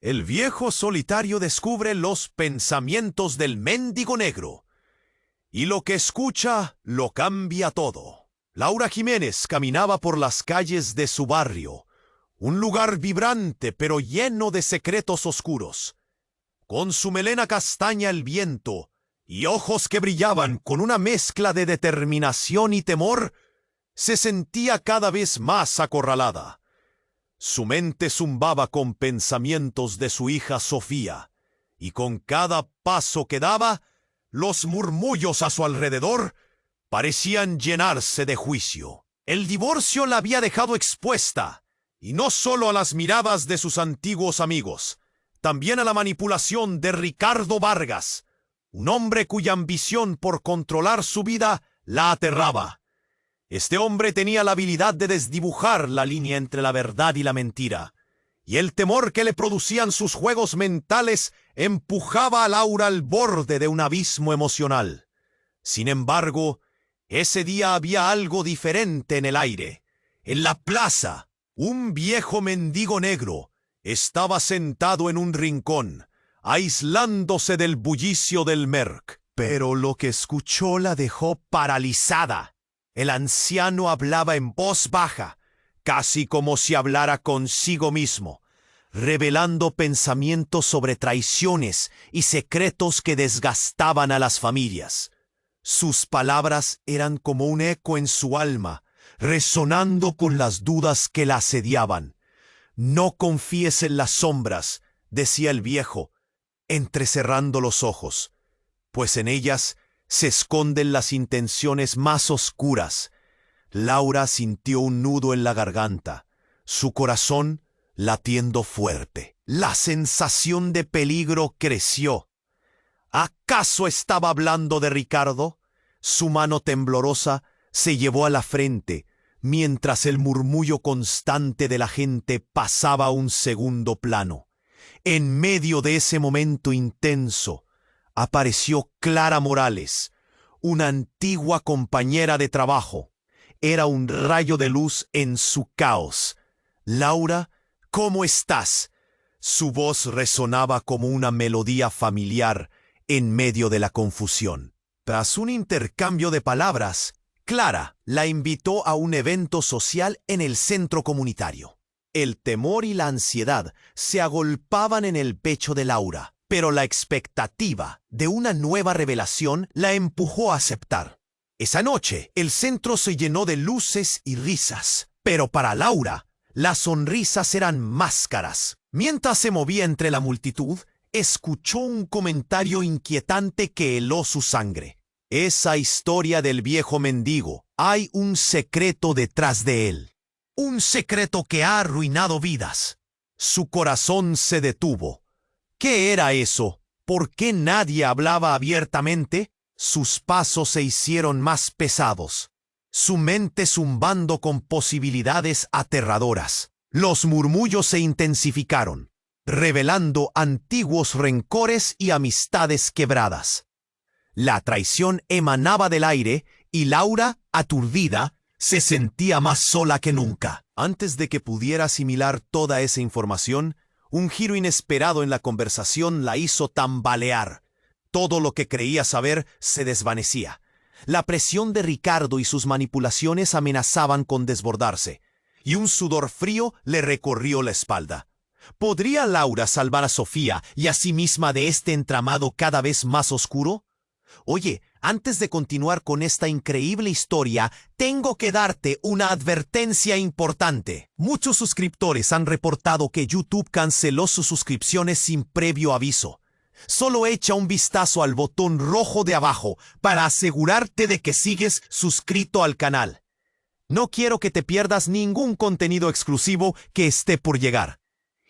El viejo solitario descubre los pensamientos del mendigo negro, y lo que escucha lo cambia todo. Laura Jiménez caminaba por las calles de su barrio, un lugar vibrante pero lleno de secretos oscuros. Con su melena castaña al viento y ojos que brillaban con una mezcla de determinación y temor, se sentía cada vez más acorralada. Su mente zumbaba con pensamientos de su hija Sofía, y con cada paso que daba, los murmullos a su alrededor parecían llenarse de juicio. El divorcio la había dejado expuesta, y no solo a las miradas de sus antiguos amigos, también a la manipulación de Ricardo Vargas, un hombre cuya ambición por controlar su vida la aterraba. Este hombre tenía la habilidad de desdibujar la línea entre la verdad y la mentira, y el temor que le producían sus juegos mentales empujaba a Laura al borde de un abismo emocional. Sin embargo, ese día había algo diferente en el aire. En la plaza, un viejo mendigo negro estaba sentado en un rincón, aislándose del bullicio del Merc. Pero lo que escuchó la dejó paralizada. El anciano hablaba en voz baja, casi como si hablara consigo mismo, revelando pensamientos sobre traiciones y secretos que desgastaban a las familias. Sus palabras eran como un eco en su alma, resonando con las dudas que la asediaban. «No confíes en las sombras», decía el viejo, entrecerrando los ojos, «pues en ellas se esconden las intenciones más oscuras». Laura sintió un nudo en la garganta, su corazón latiendo fuerte. La sensación de peligro creció. ¿Acaso estaba hablando de Ricardo? Su mano temblorosa se llevó a la frente, mientras el murmullo constante de la gente pasaba a un segundo plano. En medio de ese momento intenso, apareció Clara Morales, una antigua compañera de trabajo. Era un rayo de luz en su caos. «Laura, ¿cómo estás?». Su voz resonaba como una melodía familiar en medio de la confusión. Tras un intercambio de palabras, Clara la invitó a un evento social en el centro comunitario. El temor y la ansiedad se agolpaban en el pecho de Laura, pero la expectativa de una nueva revelación la empujó a aceptar. Esa noche, el centro se llenó de luces y risas, pero para Laura, las sonrisas eran máscaras. Mientras se movía entre la multitud, escuchó un comentario inquietante que heló su sangre. Esa historia del viejo mendigo, hay un secreto detrás de él. Un secreto que ha arruinado vidas. Su corazón se detuvo. ¿Qué era eso? ¿Por qué nadie hablaba abiertamente? Sus pasos se hicieron más pesados, su mente zumbando con posibilidades aterradoras. Los murmullos se intensificaron, revelando antiguos rencores y amistades quebradas. La traición emanaba del aire y Laura, aturdida, se sentía más sola que nunca. Antes de que pudiera asimilar toda esa información, un giro inesperado en la conversación la hizo tambalear. Todo lo que creía saber se desvanecía. La presión de Ricardo y sus manipulaciones amenazaban con desbordarse, y un sudor frío le recorrió la espalda. ¿Podría Laura salvar a Sofía y a sí misma de este entramado cada vez más oscuro? Oye, antes de continuar con esta increíble historia, tengo que darte una advertencia importante. Muchos suscriptores han reportado que YouTube canceló sus suscripciones sin previo aviso. Solo echa un vistazo al botón rojo de abajo para asegurarte de que sigues suscrito al canal. No quiero que te pierdas ningún contenido exclusivo que esté por llegar.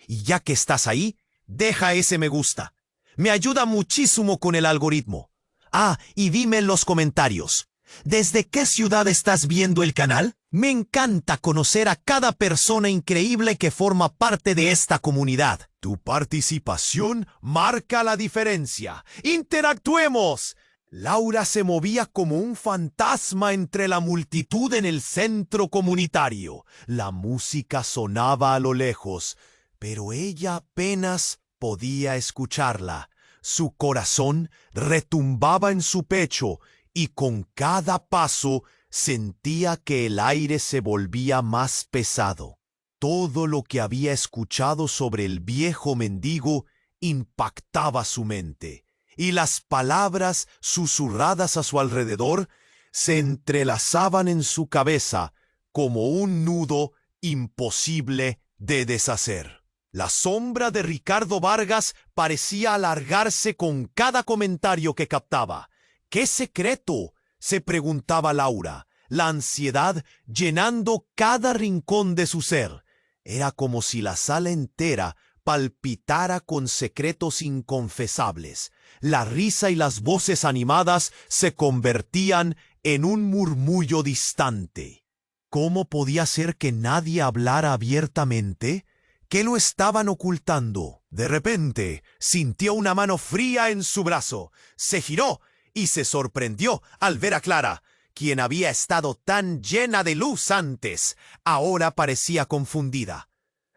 Y ya que estás ahí, deja ese me gusta. Me ayuda muchísimo con el algoritmo. Ah, y dime en los comentarios, ¿desde qué ciudad estás viendo el canal? Me encanta conocer a cada persona increíble que forma parte de esta comunidad. Tu participación marca la diferencia. ¡Interactuemos! Laura se movía como un fantasma entre la multitud en el centro comunitario. La música sonaba a lo lejos, pero ella apenas podía escucharla. Su corazón retumbaba en su pecho y con cada paso sentía que el aire se volvía más pesado. Todo lo que había escuchado sobre el viejo mendigo impactaba su mente, y las palabras susurradas a su alrededor se entrelazaban en su cabeza como un nudo imposible de deshacer. La sombra de Ricardo Vargas parecía alargarse con cada comentario que captaba. ¿Qué secreto?, se preguntaba Laura, la ansiedad llenando cada rincón de su ser. Era como si la sala entera palpitara con secretos inconfesables. La risa y las voces animadas se convertían en un murmullo distante. ¿Cómo podía ser que nadie hablara abiertamente? ¿Qué lo estaban ocultando? De repente, sintió una mano fría en su brazo. Se giró y se sorprendió al ver a Clara, quien había estado tan llena de luz antes. Ahora parecía confundida.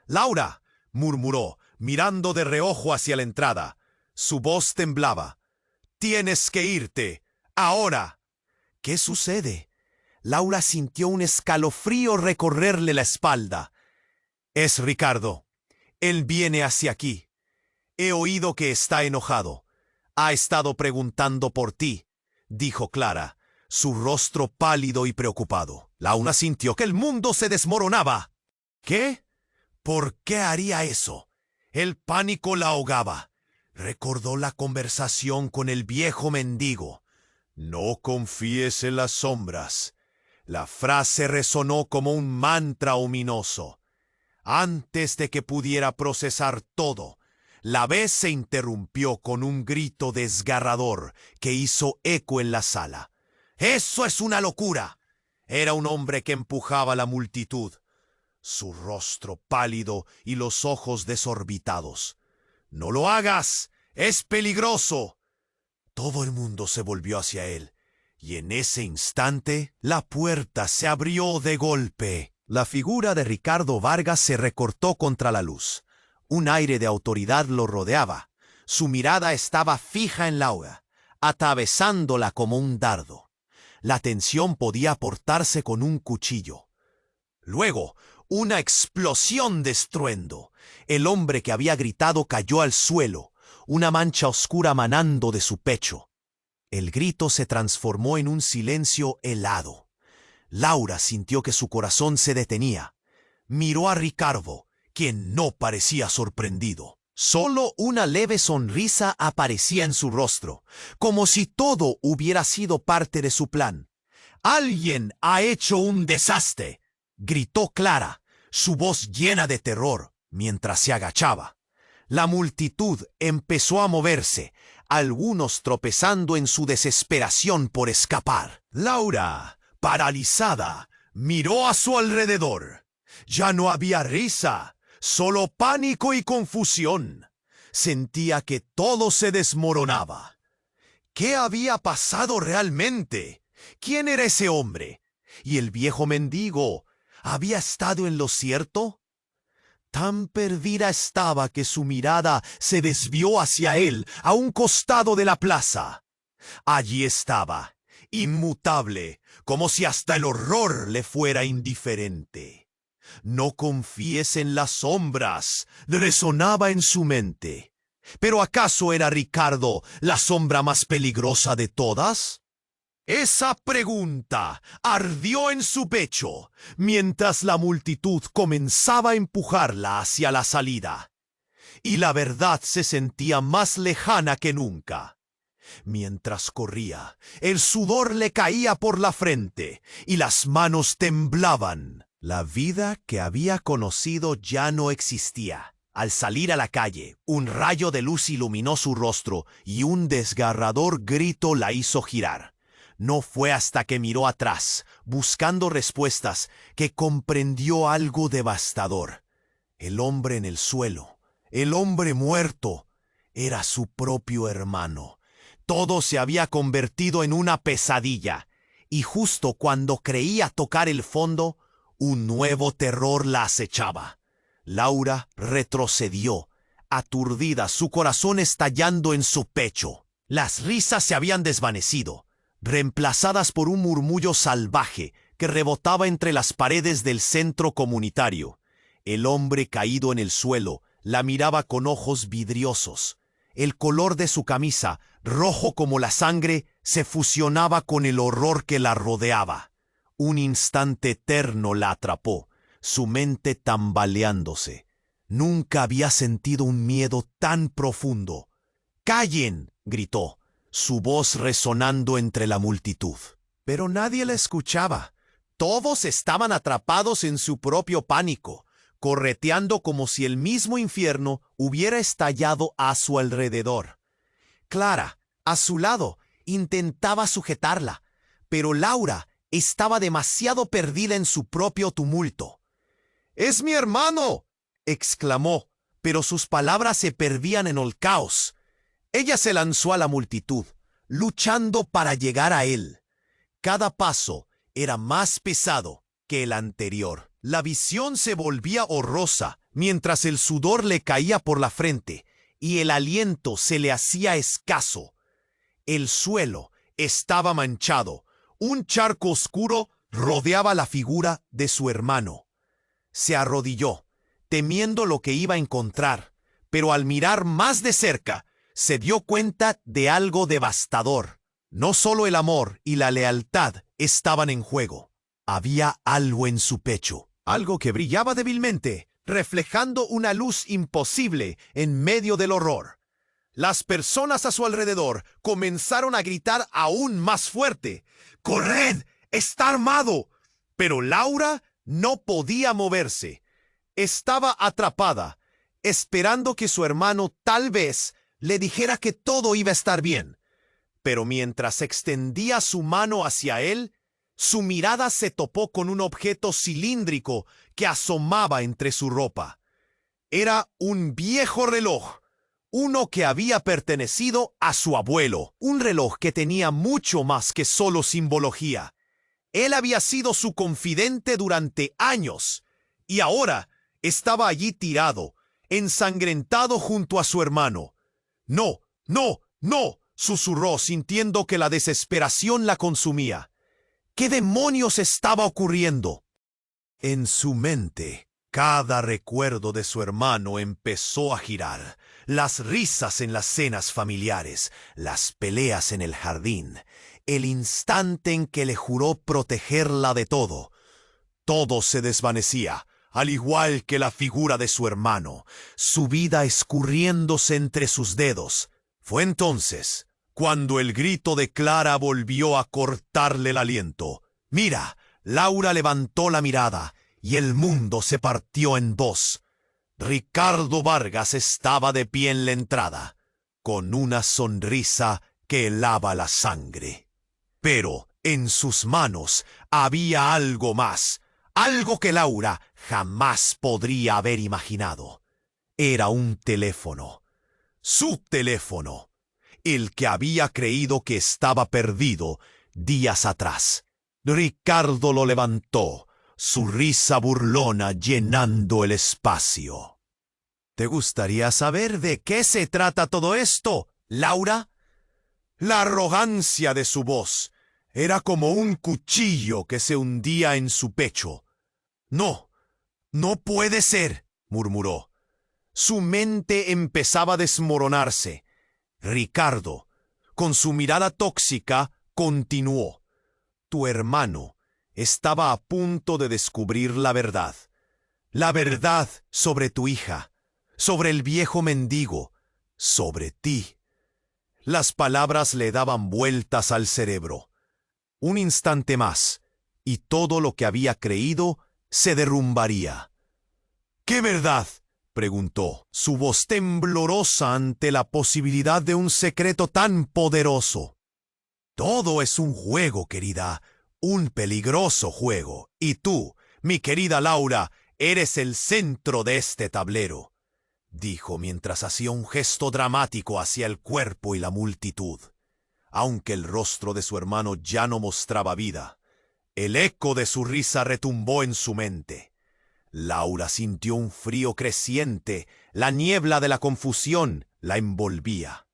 «Laura», murmuró, mirando de reojo hacia la entrada. Su voz temblaba. «Tienes que irte. Ahora». «¿Qué sucede?» Laura sintió un escalofrío recorrerle la espalda. «Es Ricardo. Él viene hacia aquí. He oído que está enojado. Ha estado preguntando por ti», dijo Clara, su rostro pálido y preocupado. Laura sintió que el mundo se desmoronaba. ¿Qué? ¿Por qué haría eso? El pánico la ahogaba. Recordó la conversación con el viejo mendigo. «No confíes en las sombras». La frase resonó como un mantra ominoso. Antes de que pudiera procesar todo, la vez se interrumpió con un grito desgarrador que hizo eco en la sala. «¡Eso es una locura!». Era un hombre que empujaba a la multitud, su rostro pálido y los ojos desorbitados. «¡No lo hagas! ¡Es peligroso!». Todo el mundo se volvió hacia él, y en ese instante la puerta se abrió de golpe. La figura de Ricardo Vargas se recortó contra la luz. Un aire de autoridad lo rodeaba. Su mirada estaba fija en Laura, atravesándola como un dardo. La tensión podía cortarse con un cuchillo. Luego, una explosión de estruendo. El hombre que había gritado cayó al suelo, una mancha oscura manando de su pecho. El grito se transformó en un silencio helado. Laura sintió que su corazón se detenía. Miró a Ricardo, quien no parecía sorprendido. Solo una leve sonrisa aparecía en su rostro, como si todo hubiera sido parte de su plan. «¡Alguien ha hecho un desastre!», gritó Clara, su voz llena de terror, mientras se agachaba. La multitud empezó a moverse, algunos tropezando en su desesperación por escapar. Laura, paralizada, miró a su alrededor. Ya no había risa, solo pánico y confusión. Sentía que todo se desmoronaba. ¿Qué había pasado realmente? ¿Quién era ese hombre? ¿Y el viejo mendigo había estado en lo cierto? Tan perdida estaba que su mirada se desvió hacia él, a un costado de la plaza. Allí estaba, inmutable, como si hasta el horror le fuera indiferente. «No confíes en las sombras», resonaba en su mente. ¿Pero acaso era Ricardo la sombra más peligrosa de todas? Esa pregunta ardió en su pecho, mientras la multitud comenzaba a empujarla hacia la salida. Y la verdad se sentía más lejana que nunca. Mientras corría, el sudor le caía por la frente y las manos temblaban. La vida que había conocido ya no existía. Al salir a la calle, un rayo de luz iluminó su rostro y un desgarrador grito la hizo girar. No fue hasta que miró atrás, buscando respuestas, que comprendió algo devastador. El hombre en el suelo, el hombre muerto, era su propio hermano. Todo se había convertido en una pesadilla, y justo cuando creía tocar el fondo, un nuevo terror la acechaba. Laura retrocedió, aturdida, su corazón estallando en su pecho. Las risas se habían desvanecido, reemplazadas por un murmullo salvaje que rebotaba entre las paredes del centro comunitario. El hombre caído en el suelo la miraba con ojos vidriosos. El color de su camisa, rojo como la sangre, se fusionaba con el horror que la rodeaba. Un instante eterno la atrapó, su mente tambaleándose. Nunca había sentido un miedo tan profundo. ¡Callen!, gritó, su voz resonando entre la multitud. Pero nadie la escuchaba. Todos estaban atrapados en su propio pánico, correteando como si el mismo infierno hubiera estallado a su alrededor. Clara, a su lado, intentaba sujetarla, pero Laura estaba demasiado perdida en su propio tumulto. «¡Es mi hermano!», exclamó, pero sus palabras se perdían en el caos. Ella se lanzó a la multitud, luchando para llegar a él. Cada paso era más pesado que el anterior. La visión se volvía horrorosa, mientras el sudor le caía por la frente y el aliento se le hacía escaso. El suelo estaba manchado. Un charco oscuro rodeaba la figura de su hermano. Se arrodilló, temiendo lo que iba a encontrar, pero al mirar más de cerca, se dio cuenta de algo devastador. No solo el amor y la lealtad estaban en juego. Había algo en su pecho, algo que brillaba débilmente, reflejando una luz imposible en medio del horror. Las personas a su alrededor comenzaron a gritar aún más fuerte: «¡Corred! ¡Está armado!». Pero Laura no podía moverse. Estaba atrapada, esperando que su hermano tal vez le dijera que todo iba a estar bien. Pero mientras extendía su mano hacia él, su mirada se topó con un objeto cilíndrico que asomaba entre su ropa. Era un viejo reloj, uno que había pertenecido a su abuelo, un reloj que tenía mucho más que solo simbología. Él había sido su confidente durante años, y ahora estaba allí tirado, ensangrentado junto a su hermano. «No, no, no», susurró, sintiendo que la desesperación la consumía. ¿Qué demonios estaba ocurriendo? En su mente, cada recuerdo de su hermano empezó a girar. Las risas en las cenas familiares, las peleas en el jardín, el instante en que le juró protegerla de todo. Todo se desvanecía, al igual que la figura de su hermano, su vida escurriéndose entre sus dedos. Fue entonces cuando el grito de Clara volvió a cortarle el aliento. «¡Mira!». Laura levantó la mirada y el mundo se partió en dos. Ricardo Vargas estaba de pie en la entrada, con una sonrisa que helaba la sangre. Pero en sus manos había algo más, algo que Laura jamás podría haber imaginado. Era un teléfono. Su teléfono. El que había creído que estaba perdido días atrás. Ricardo lo levantó, su risa burlona llenando el espacio. ¿Te gustaría saber de qué se trata todo esto, Laura? La arrogancia de su voz era como un cuchillo que se hundía en su pecho. «No, no puede ser», murmuró. Su mente empezaba a desmoronarse. Ricardo, con su mirada tóxica, continuó: «Tu hermano estaba a punto de descubrir la verdad sobre tu hija, sobre el viejo mendigo, sobre ti». Las palabras le daban vueltas al cerebro. Un instante más, y todo lo que había creído se derrumbaría. «¿Qué verdad?», preguntó, su voz temblorosa ante la posibilidad de un secreto tan poderoso. «Todo es un juego, querida, un peligroso juego, y tú, mi querida Laura, eres el centro de este tablero», dijo mientras hacía un gesto dramático hacia el cuerpo y la multitud. Aunque el rostro de su hermano ya no mostraba vida, el eco de su risa retumbó en su mente. Laura sintió un frío creciente, la niebla de la confusión la envolvía.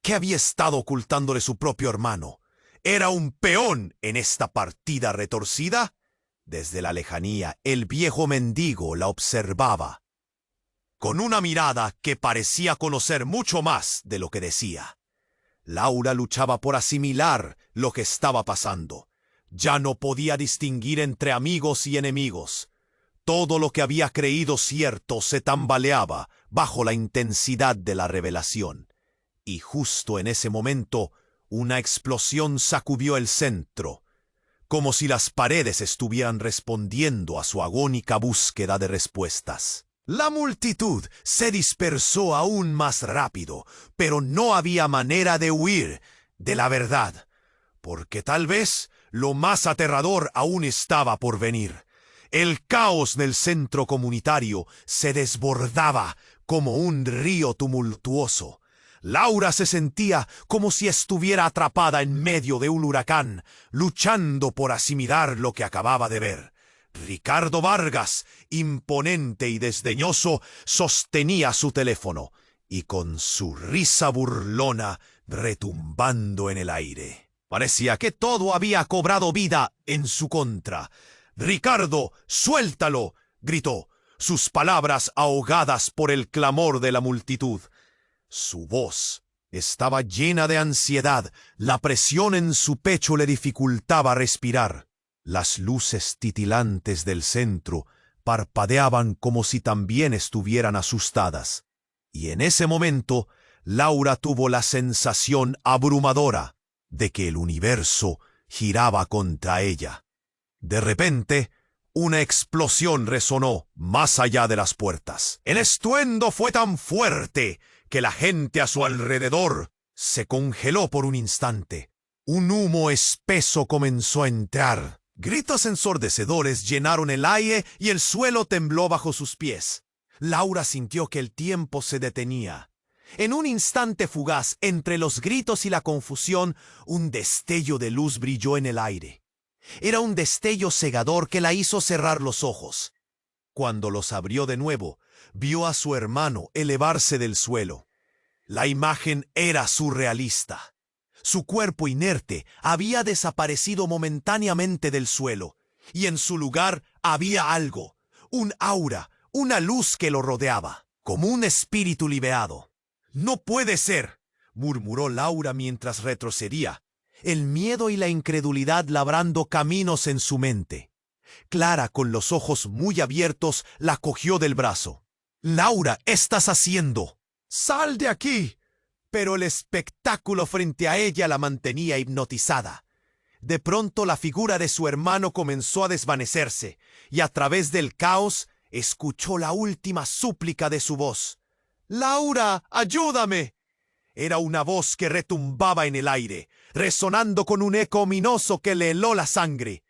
¿Qué había estado ocultándole su propio hermano? ¿Era un peón en esta partida retorcida? Desde la lejanía, el viejo mendigo la observaba, con una mirada que parecía conocer mucho más de lo que decía. Laura luchaba por asimilar lo que estaba pasando. Ya no podía distinguir entre amigos y enemigos. Todo lo que había creído cierto se tambaleaba bajo la intensidad de la revelación. Y justo en ese momento, una explosión sacudió el centro, como si las paredes estuvieran respondiendo a su agónica búsqueda de respuestas. La multitud se dispersó aún más rápido, pero no había manera de huir de la verdad, porque tal vez lo más aterrador aún estaba por venir. El caos del centro comunitario se desbordaba como un río tumultuoso. Laura se sentía como si estuviera atrapada en medio de un huracán, luchando por asimilar lo que acababa de ver. Ricardo Vargas, imponente y desdeñoso, sostenía su teléfono, y con su risa burlona retumbando en el aire. Parecía que todo había cobrado vida en su contra. «Ricardo, suéltalo», gritó, sus palabras ahogadas por el clamor de la multitud. Su voz estaba llena de ansiedad, la presión en su pecho le dificultaba respirar. Las luces titilantes del centro parpadeaban como si también estuvieran asustadas. Y en ese momento, Laura tuvo la sensación abrumadora de que el universo giraba contra ella. De repente, una explosión resonó más allá de las puertas. El estruendo fue tan fuerte que la gente a su alrededor se congeló por un instante. Un humo espeso comenzó a entrar. Gritos ensordecedores llenaron el aire y el suelo tembló bajo sus pies. Laura sintió que el tiempo se detenía. En un instante fugaz, entre los gritos y la confusión, un destello de luz brilló en el aire. Era un destello cegador que la hizo cerrar los ojos. Cuando los abrió de nuevo, vio a su hermano elevarse del suelo. La imagen era surrealista. Su cuerpo inerte había desaparecido momentáneamente del suelo, y en su lugar había algo, un aura, una luz que lo rodeaba, como un espíritu liberado. «No puede ser», murmuró Laura mientras retrocedía, el miedo y la incredulidad labrando caminos en su mente. Clara, con los ojos muy abiertos, la cogió del brazo. «Laura, ¿qué estás haciendo?» «Sal de aquí». Pero el espectáculo frente a ella la mantenía hipnotizada. De pronto la figura de su hermano comenzó a desvanecerse, y a través del caos escuchó la última súplica de su voz. «Laura, ayúdame». Era una voz que retumbaba en el aire, resonando con un eco ominoso que le heló la sangre.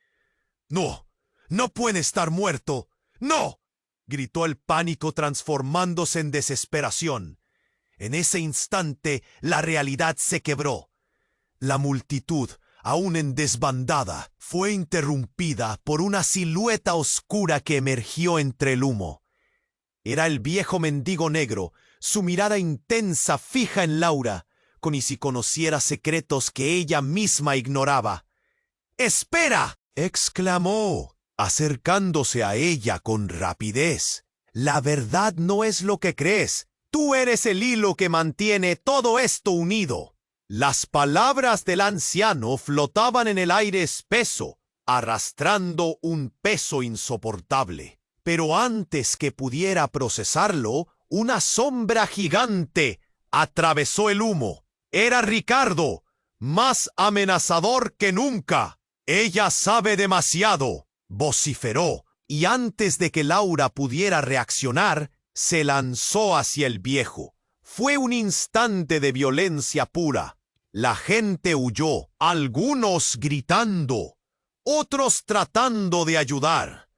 «No, no puede estar muerto. ¡No!», gritó el pánico transformándose en desesperación. En ese instante la realidad se quebró. La multitud, aún en desbandada, fue interrumpida por una silueta oscura que emergió entre el humo. Era el viejo mendigo negro, su mirada intensa fija en Laura, como si conociera secretos que ella misma ignoraba. «¡Espera!», exclamó, acercándose a ella con rapidez. «La verdad no es lo que crees. Tú eres el hilo que mantiene todo esto unido». Las palabras del anciano flotaban en el aire espeso, arrastrando un peso insoportable. Pero antes que pudiera procesarlo, una sombra gigante atravesó el humo. Era Ricardo, más amenazador que nunca. «Ella sabe demasiado», vociferó, y antes de que Laura pudiera reaccionar, se lanzó hacia el viejo. Fue un instante de violencia pura. La gente huyó, algunos gritando, otros tratando de ayudar.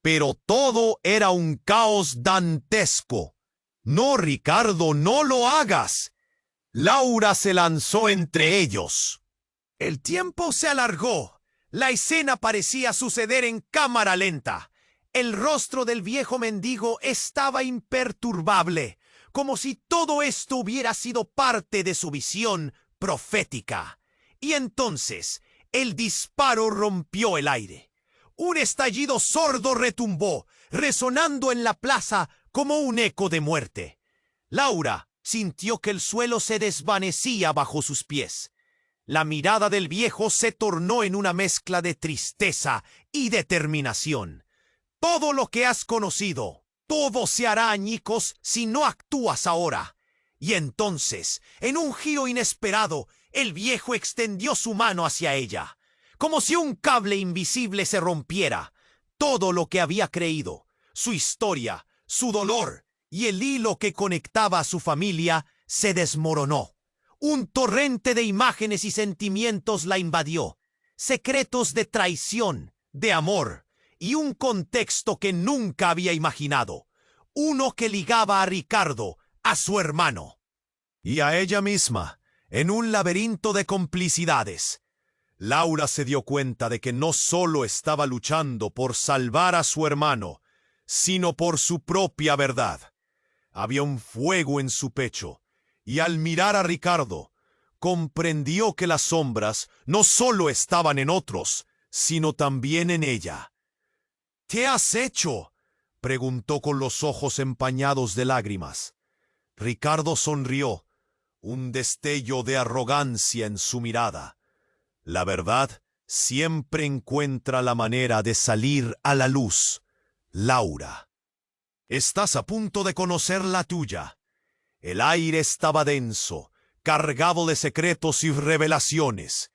Pero todo era un caos dantesco. «No, Ricardo, no lo hagas». Laura se lanzó entre ellos. El tiempo se alargó. La escena parecía suceder en cámara lenta. El rostro del viejo mendigo estaba imperturbable, como si todo esto hubiera sido parte de su visión profética. Y entonces el disparo rompió el aire. Un estallido sordo retumbó, resonando en la plaza como un eco de muerte. Laura sintió que el suelo se desvanecía bajo sus pies. La mirada del viejo se tornó en una mezcla de tristeza y determinación. Todo lo que has conocido, todo se hará añicos si no actúas ahora. Y entonces, en un giro inesperado, el viejo extendió su mano hacia ella, como si un cable invisible se rompiera. Todo lo que había creído, su historia, su dolor y el hilo que conectaba a su familia, se desmoronó. Un torrente de imágenes y sentimientos la invadió, secretos de traición, de amor, y un contexto que nunca había imaginado, uno que ligaba a Ricardo a su hermano y a ella misma en un laberinto de complicidades. Laura se dio cuenta de que no solo estaba luchando por salvar a su hermano, sino por su propia verdad. Había un fuego en su pecho, y al mirar a Ricardo, comprendió que las sombras no solo estaban en otros, sino también en ella. ¿Qué has hecho?, preguntó con los ojos empañados de lágrimas. Ricardo sonrió, un destello de arrogancia en su mirada. La verdad siempre encuentra la manera de salir a la luz, Laura. Estás a punto de conocer la tuya. El aire estaba denso, cargado de secretos y revelaciones,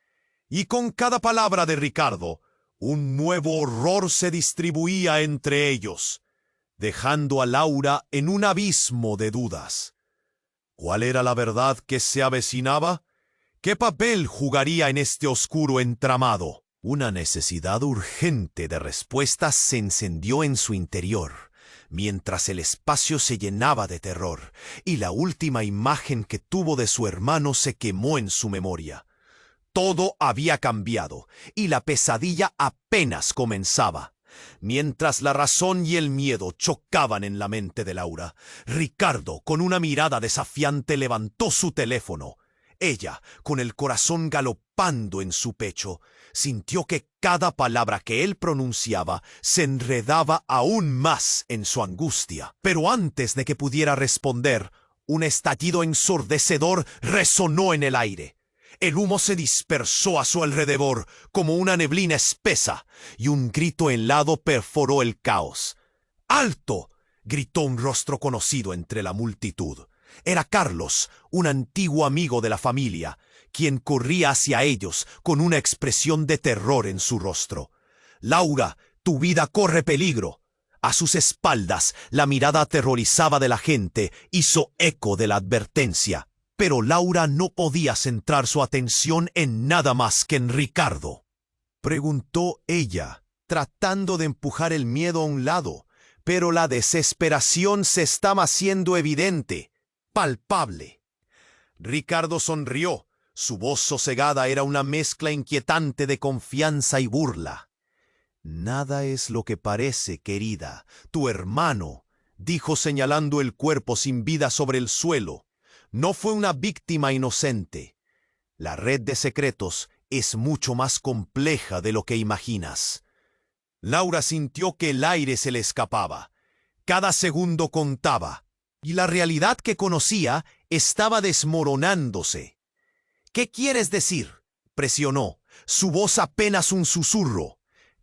y con cada palabra de Ricardo, un nuevo horror se distribuía entre ellos, dejando a Laura en un abismo de dudas. ¿Cuál era la verdad que se avecinaba? ¿Qué papel jugaría en este oscuro entramado? Una necesidad urgente de respuestas se encendió en su interior, mientras el espacio se llenaba de terror, y la última imagen que tuvo de su hermano se quemó en su memoria. Todo había cambiado, y la pesadilla apenas comenzaba. Mientras la razón y el miedo chocaban en la mente de Laura, Ricardo, con una mirada desafiante, levantó su teléfono. Ella, con el corazón galopando en su pecho, sintió que cada palabra que él pronunciaba se enredaba aún más en su angustia. Pero antes de que pudiera responder, un estallido ensordecedor resonó en el aire. El humo se dispersó a su alrededor como una neblina espesa, y un grito helado perforó el caos. ¡Alto!, gritó un rostro conocido entre la multitud. Era Carlos, un antiguo amigo de la familia, quien corría hacia ellos con una expresión de terror en su rostro. «Laura, tu vida corre peligro». A sus espaldas, la mirada aterrorizada de la gente hizo eco de la advertencia. Pero Laura no podía centrar su atención en nada más que en Ricardo. Preguntó ella, tratando de empujar el miedo a un lado, pero la desesperación se estaba haciendo evidente, palpable. Ricardo sonrió. Su voz sosegada era una mezcla inquietante de confianza y burla. «Nada es lo que parece, querida. Tu hermano», dijo señalando el cuerpo sin vida sobre el suelo, «no fue una víctima inocente. La red de secretos es mucho más compleja de lo que imaginas». Laura sintió que el aire se le escapaba. Cada segundo contaba, y la realidad que conocía estaba desmoronándose. «¿Qué quieres decir?», presionó, su voz apenas un susurro.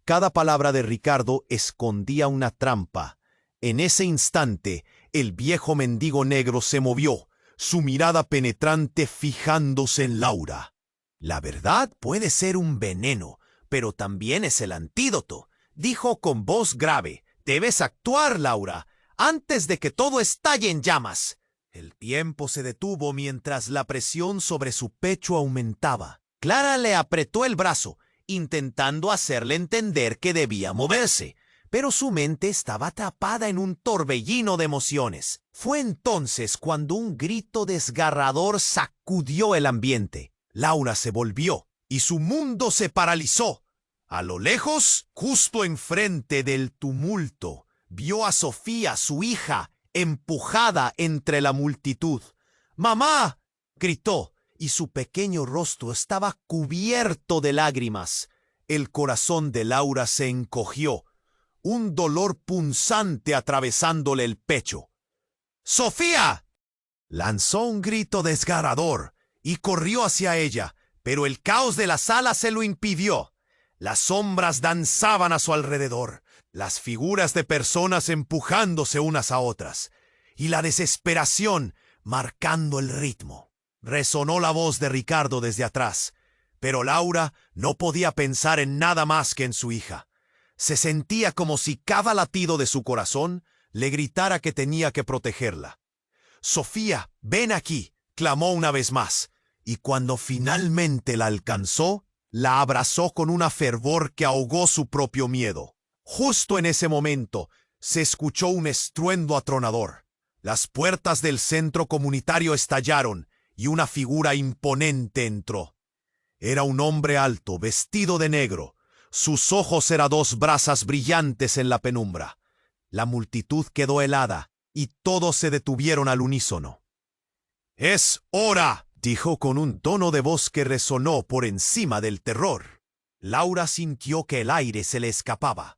Cada palabra de Ricardo escondía una trampa. En ese instante, el viejo mendigo negro se movió, su mirada penetrante fijándose en Laura. «La verdad puede ser un veneno, pero también es el antídoto», dijo con voz grave. «Debes actuar, Laura, antes de que todo estalle en llamas». El tiempo se detuvo mientras la presión sobre su pecho aumentaba. Clara le apretó el brazo, intentando hacerle entender que debía moverse, pero su mente estaba atrapada en un torbellino de emociones. Fue entonces cuando un grito desgarrador sacudió el ambiente. Laura se volvió y su mundo se paralizó. A lo lejos, justo enfrente del tumulto, vio a Sofía, su hija, empujada entre la multitud. ¡Mamá!, gritó, y su pequeño rostro estaba cubierto de lágrimas. El corazón de Laura se encogió, un dolor punzante atravesándole el pecho. ¡Sofía!, lanzó un grito desgarrador y corrió hacia ella, pero el caos de la sala se lo impidió. Las sombras danzaban a su alrededor, las figuras de personas empujándose unas a otras, y la desesperación marcando el ritmo. Resonó la voz de Ricardo desde atrás, pero Laura no podía pensar en nada más que en su hija. Se sentía como si cada latido de su corazón le gritara que tenía que protegerla. «Sofía, ven aquí», clamó una vez más, y cuando finalmente la alcanzó, la abrazó con un fervor que ahogó su propio miedo. Justo en ese momento, se escuchó un estruendo atronador. Las puertas del centro comunitario estallaron y una figura imponente entró. Era un hombre alto, vestido de negro. Sus ojos eran dos brasas brillantes en la penumbra. La multitud quedó helada y todos se detuvieron al unísono. «¡Es hora!», dijo con un tono de voz que resonó por encima del terror. Laura sintió que el aire se le escapaba.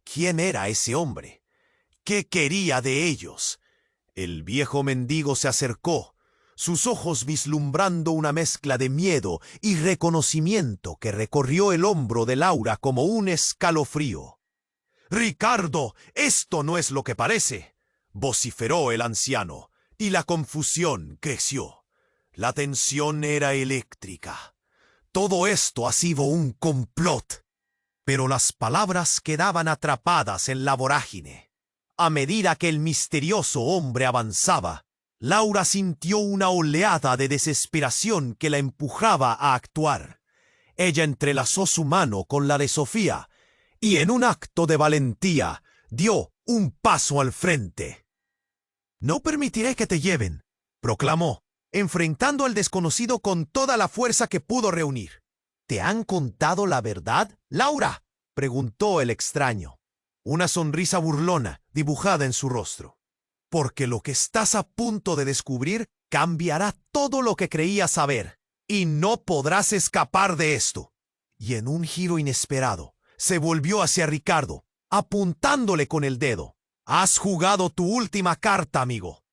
¿Quién era ese hombre? ¿Qué quería de ellos? El viejo mendigo se acercó, sus ojos vislumbrando una mezcla de miedo y reconocimiento que recorrió el hombro de Laura como un escalofrío. «Ricardo, esto no es lo que parece», vociferó el anciano, y la confusión creció. La tensión era eléctrica. Todo esto ha sido un complot. Pero las palabras quedaban atrapadas en la vorágine. A medida que el misterioso hombre avanzaba, Laura sintió una oleada de desesperación que la empujaba a actuar. Ella entrelazó su mano con la de Sofía y en un acto de valentía dio un paso al frente. «No permitiré que te lleven», proclamó, enfrentando al desconocido con toda la fuerza que pudo reunir. «¿Te han contado la verdad, Laura?», preguntó el extraño, una sonrisa burlona dibujada en su rostro. «Porque lo que estás a punto de descubrir cambiará todo lo que creías saber, y no podrás escapar de esto». Y en un giro inesperado, se volvió hacia Ricardo, apuntándole con el dedo. «Has jugado tu última carta, amigo».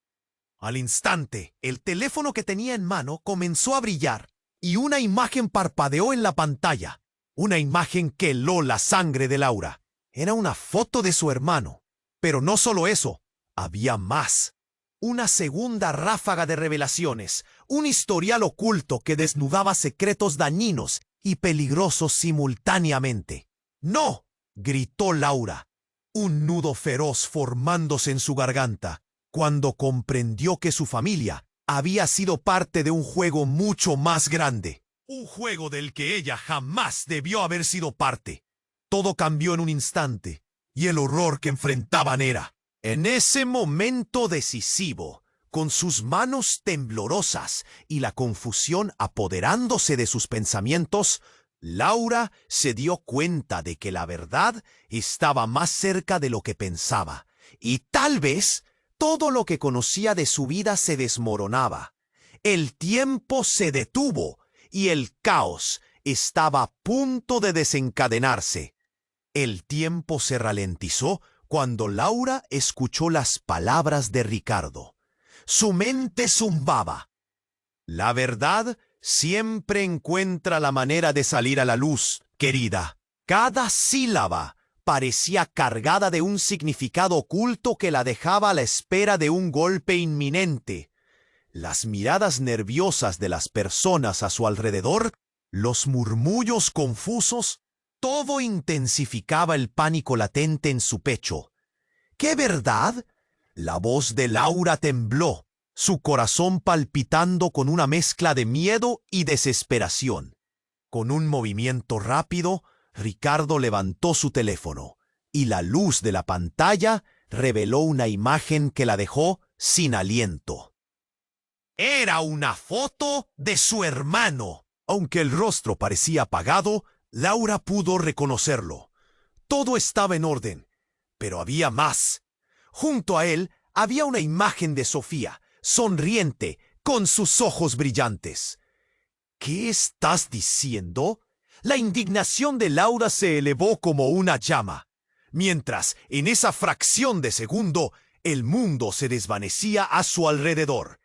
Al instante, el teléfono que tenía en mano comenzó a brillar y una imagen parpadeó en la pantalla. Una imagen que heló la sangre de Laura. Era una foto de su hermano. Pero no solo eso, había más. Una segunda ráfaga de revelaciones, un historial oculto que desnudaba secretos dañinos y peligrosos simultáneamente. «¡No!», gritó Laura, un nudo feroz formándose en su garganta, cuando comprendió que su familia había sido parte de un juego mucho más grande. Un juego del que ella jamás debió haber sido parte. Todo cambió en un instante, y el horror que enfrentaban era. En ese momento decisivo, con sus manos temblorosas y la confusión apoderándose de sus pensamientos, Laura se dio cuenta de que la verdad estaba más cerca de lo que pensaba, y tal vez todo lo que conocía de su vida se desmoronaba. El tiempo se detuvo y el caos estaba a punto de desencadenarse. El tiempo se ralentizó cuando Laura escuchó las palabras de Ricardo. Su mente zumbaba. «La verdad siempre encuentra la manera de salir a la luz, querida». Cada sílaba parecía cargada de un significado oculto que la dejaba a la espera de un golpe inminente. Las miradas nerviosas de las personas a su alrededor, los murmullos confusos, todo intensificaba el pánico latente en su pecho. ¿Qué verdad? La voz de Laura tembló, su corazón palpitando con una mezcla de miedo y desesperación. Con un movimiento rápido, Ricardo levantó su teléfono, y la luz de la pantalla reveló una imagen que la dejó sin aliento. Era una foto de su hermano. Aunque el rostro parecía apagado, Laura pudo reconocerlo. Todo estaba en orden, pero había más. Junto a él había una imagen de Sofía, sonriente, con sus ojos brillantes. ¿Qué estás diciendo? La indignación de Laura se elevó como una llama, mientras, en esa fracción de segundo, el mundo se desvanecía a su alrededor.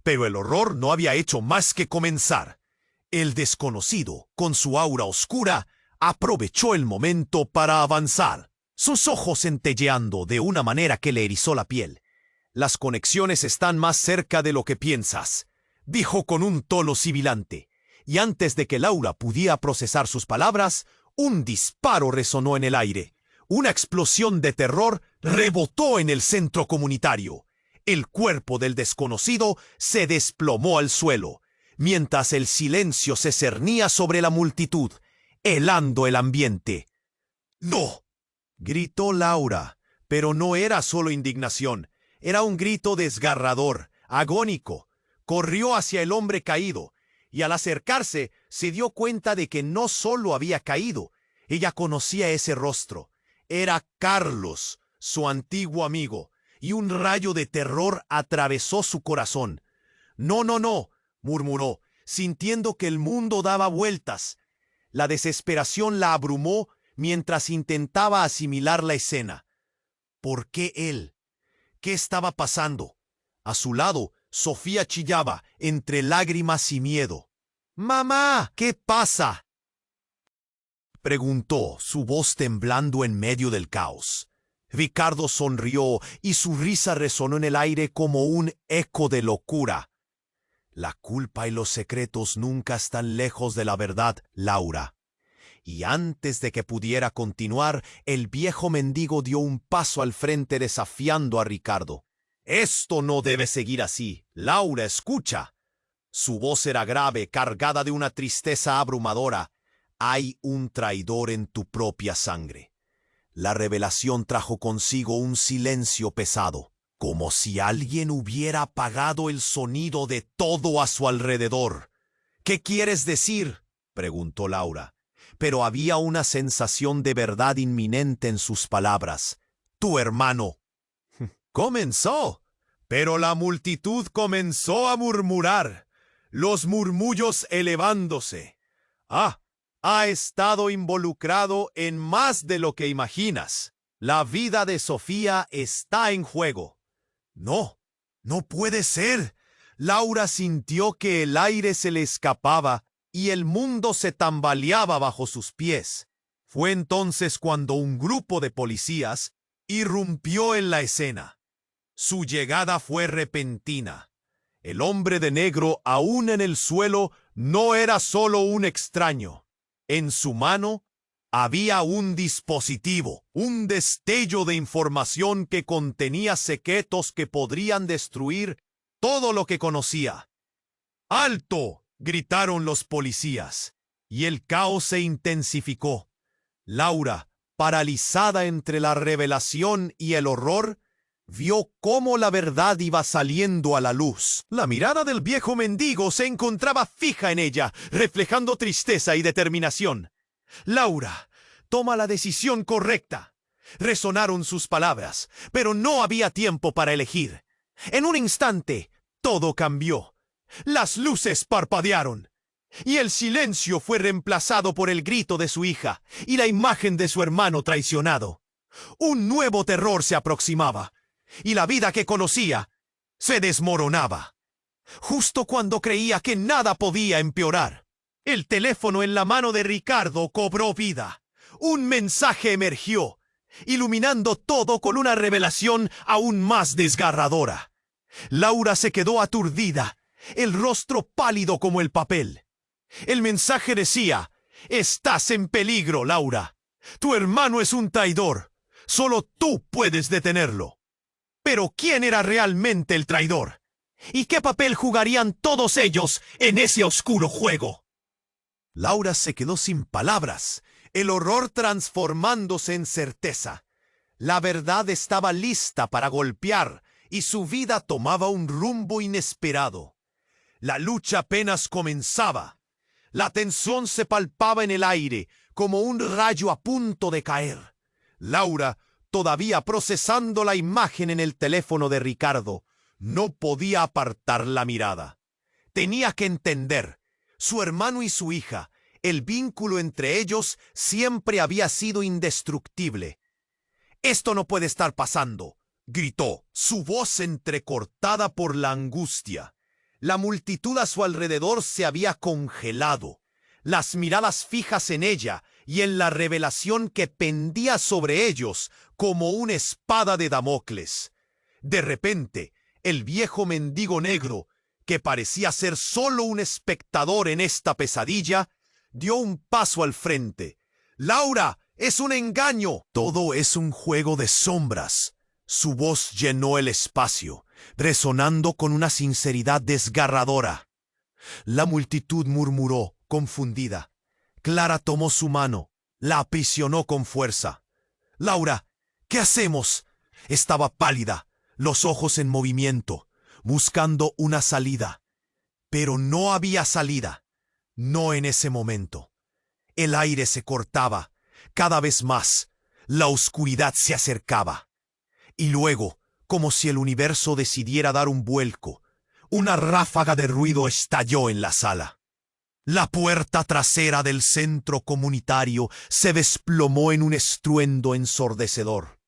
Pero el horror no había hecho más que comenzar. El desconocido, con su aura oscura, aprovechó el momento para avanzar, sus ojos centelleando de una manera que le erizó la piel. «Las conexiones están más cerca de lo que piensas», dijo con un tono sibilante, y antes de que Laura pudiera procesar sus palabras, un disparo resonó en el aire. Una explosión de terror rebotó en el centro comunitario. El cuerpo del desconocido se desplomó al suelo, mientras el silencio se cernía sobre la multitud, helando el ambiente. «¡No!», gritó Laura, pero no era solo indignación, era un grito desgarrador, agónico. Corrió hacia el hombre caído, y al acercarse se dio cuenta de que no solo había caído, ella conocía ese rostro. Era Carlos, su antiguo amigo, y un rayo de terror atravesó su corazón. «No, no, no», murmuró, sintiendo que el mundo daba vueltas. La desesperación la abrumó mientras intentaba asimilar la escena. ¿Por qué él? ¿Qué estaba pasando? A su lado, Sofía chillaba, entre lágrimas y miedo. «¡Mamá! ¿Qué pasa?», preguntó, su voz temblando en medio del caos. Ricardo sonrió y su risa resonó en el aire como un eco de locura. «La culpa y los secretos nunca están lejos de la verdad, Laura». Y antes de que pudiera continuar, el viejo mendigo dio un paso al frente desafiando a Ricardo. «Esto no debe seguir así. Laura, escucha». Su voz era grave, cargada de una tristeza abrumadora. «Hay un traidor en tu propia sangre». La revelación trajo consigo un silencio pesado, como si alguien hubiera apagado el sonido de todo a su alrededor. «¿Qué quieres decir?», preguntó Laura, pero había una sensación de verdad inminente en sus palabras. «Tu hermano». Comenzó, pero la multitud comenzó a murmurar, los murmullos elevándose. Ha estado involucrado en más de lo que imaginas. La vida de Sofía está en juego». «No, no puede ser». Laura sintió que el aire se le escapaba y el mundo se tambaleaba bajo sus pies. Fue entonces cuando un grupo de policías irrumpió en la escena. Su llegada fue repentina. El hombre de negro, aún en el suelo, no era solo un extraño. En su mano había un dispositivo, un destello de información que contenía secretos que podrían destruir todo lo que conocía. «¡Alto!», gritaron los policías, y el caos se intensificó. Laura, paralizada entre la revelación y el horror, vio cómo la verdad iba saliendo a la luz. La mirada del viejo mendigo se encontraba fija en ella, reflejando tristeza y determinación. «Laura, toma la decisión correcta». Resonaron sus palabras, pero no había tiempo para elegir. En un instante, todo cambió. Las luces parpadearon, y el silencio fue reemplazado por el grito de su hija y la imagen de su hermano traicionado. Un nuevo terror se aproximaba, y la vida que conocía se desmoronaba. Justo cuando creía que nada podía empeorar, el teléfono en la mano de Ricardo cobró vida. Un mensaje emergió, iluminando todo con una revelación aún más desgarradora. Laura se quedó aturdida, el rostro pálido como el papel. El mensaje decía: «Estás en peligro, Laura. Tu hermano es un traidor. Solo tú puedes detenerlo». Pero ¿quién era realmente el traidor? ¿Y qué papel jugarían todos ellos en ese oscuro juego? Laura se quedó sin palabras, el horror transformándose en certeza. La verdad estaba lista para golpear y su vida tomaba un rumbo inesperado. La lucha apenas comenzaba. La tensión se palpaba en el aire, como un rayo a punto de caer. Laura, todavía procesando la imagen en el teléfono de Ricardo, no podía apartar la mirada. Tenía que entender. Su hermano y su hija, el vínculo entre ellos siempre había sido indestructible. «Esto no puede estar pasando», gritó, su voz entrecortada por la angustia. La multitud a su alrededor se había congelado, las miradas fijas en ella y en la revelación que pendía sobre ellos como una espada de Damocles. De repente, el viejo mendigo negro, que parecía ser solo un espectador en esta pesadilla, dio un paso al frente. «¡Laura, es un engaño! Todo es un juego de sombras». Su voz llenó el espacio, resonando con una sinceridad desgarradora. La multitud murmuró, confundida. Clara tomó su mano, la aprisionó con fuerza. «Laura, ¿qué hacemos?» Estaba pálida, los ojos en movimiento, buscando una salida. Pero no había salida, no en ese momento. El aire se cortaba, cada vez más. La oscuridad se acercaba. Y luego, como si el universo decidiera dar un vuelco, una ráfaga de ruido estalló en la sala. La puerta trasera del centro comunitario se desplomó en un estruendo ensordecedor.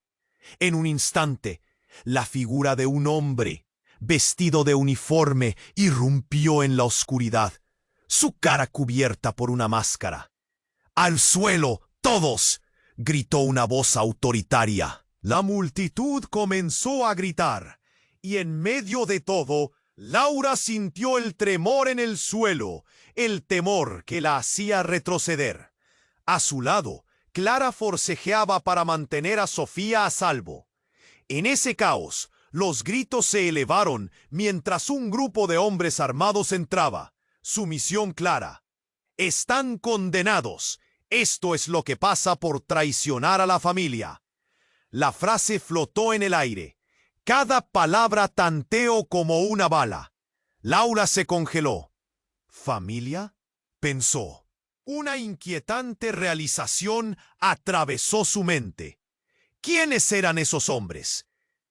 En un instante, la figura de un hombre, vestido de uniforme, irrumpió en la oscuridad, su cara cubierta por una máscara. «¡Al suelo, todos!», gritó una voz autoritaria. La multitud comenzó a gritar, y en medio de todo, Laura sintió el tremor en el suelo, el temor que la hacía retroceder. A su lado, Clara forcejeaba para mantener a Sofía a salvo. En ese caos, los gritos se elevaron mientras un grupo de hombres armados entraba. Su misión clara: «Están condenados. Esto es lo que pasa por traicionar a la familia». La frase flotó en el aire. Cada palabra tanteó como una bala. Laura se congeló. «¿Familia?», pensó. Una inquietante realización atravesó su mente. ¿Quiénes eran esos hombres?